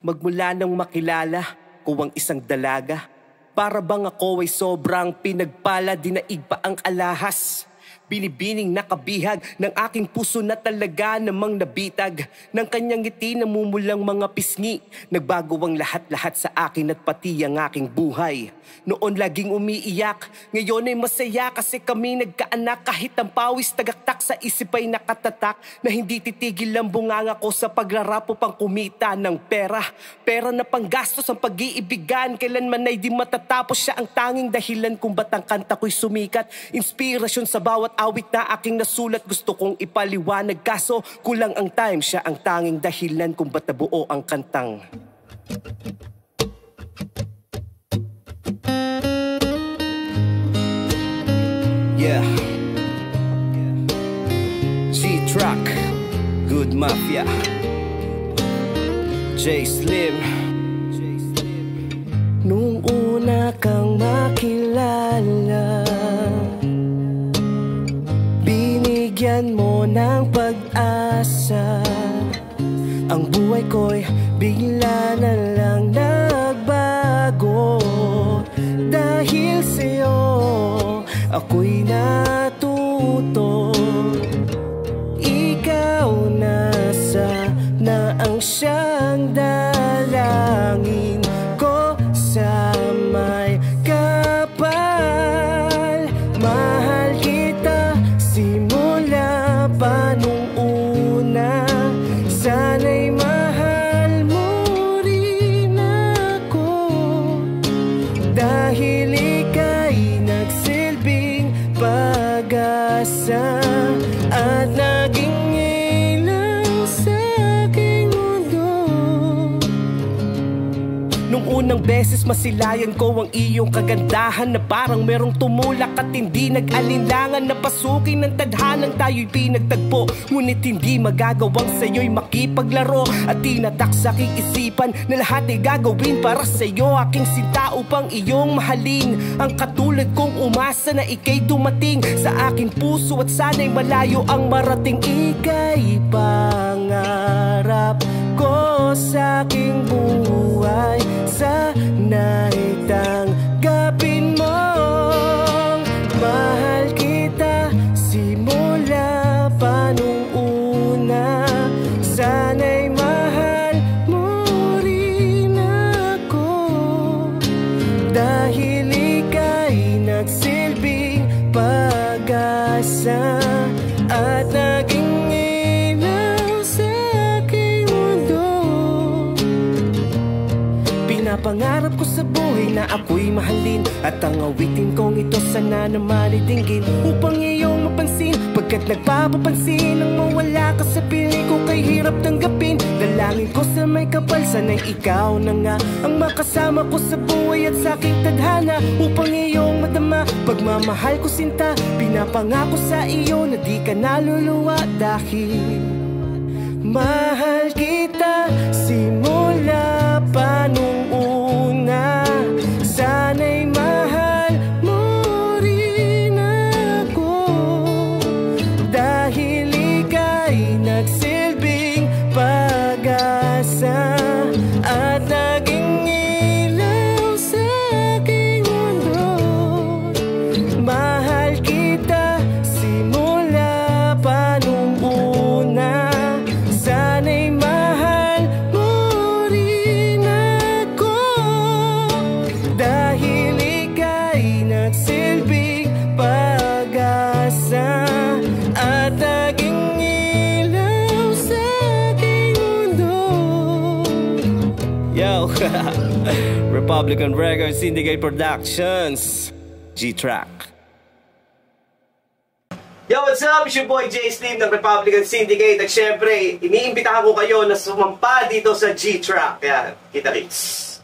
Magmula nang makilala ko ang isang dalaga, para bang ako ay sobrang pinagpala, dinaig pa ang alahas. Binibining nakabihag ng aking puso na talaga namang nabitag. Ng kanyang ngiti namumulang mga pisngi, nagbago ang lahat-lahat sa akin at pati ang aking buhay. Noon laging umiiyak, ngayon ay masaya kasi kami nagkaanak. Kahit ang pawis tagaktak sa isip ay nakatatak, na hindi titigil ang bunganga ko sa pagrarap upang kumita ng pera. Pera na panggastos ang pag-iibigan, kailanman ay di matatapos. Siya ang tanging dahilan kung ba't ang kanta ko'y sumikat. Inspirasyon sa bawat awit na aking nasulat, gusto kong ipaliwanag kaso kulang ang time. Siya ang tanging dahilan kung ba't nabuo ang kantang. Yeah, G-Track, Good Mafia, J Slim. Nung una kang makilala, binigyan mo ng pag-asa. Ang buhay ko'y bigla na lang nagbago. Dahil sa'yo ako'y natuto. Ikaw nasa na ang siyang dalangin ko sa may kapal. Mahal kita simula pa nung una. Sana'y mahal mo rin ako, dahil ika'y nagsilbing pag-asa at naging ilaw sa aking mundo. Nung unang beses masilayan ko ang iyong kagandahan, na parang merong tumulak at hindi nag-alinlangan, na pasukin ng tadhanang tayo'y pinagtagpo. Ngunit hindi magagawang sa'yo'y makipaglaro, at tinatak sa aking isipan na lahat ay gagawin para sa'yo, aking sinta, upang iyong mahalin. Ang katulad kong umasa na ika'y dumating sa aking puso, at sana'y malayo ang marating. Ika'y pangarap ko sa aking buhay, sana'y tanggapin mo. Mahal kita simula pa nung una. Sana'y mahal mo rin ako, dahil ika'y nagsilbing pag-asa at naging ilaw sa aking mundo. Pinapangarap ko sa buhay na ako'y mahalin, at ang awitin kong ito sana naman itinggin, upang iyong mapansin. Pagkat nagpapapansin ang mawala ka sa piling ko, kay hirap tanggapin. Dalangin ko sa may kapal, sana'y ikaw na nga ang makasama ko sa buhay at sa aking tadhana, upang iyong madama pagmamahal ko sinta. Pinapangako sa iyo na di ka naluluwa, dahil mahal kita simula pa nung una. Sana'y mahal mo rin ako, dahil ika'y nagsilbing pag-asa at naging ilaw sa aking mundo. Mahal kita simula pa nung una. Sana'y mahal mo rin ako, dahil ika'y nagsilbing pag-asa at naging ilaw sa aking mundo. Yo, Republican Records, Syndicate Productions, G-Track. Yo, what's up? It's your boy J Slim ng Republican Syndicate. At syempre, iniimbitahan ko kayo na sumampa dito sa G-Track. Kaya, kita-kits.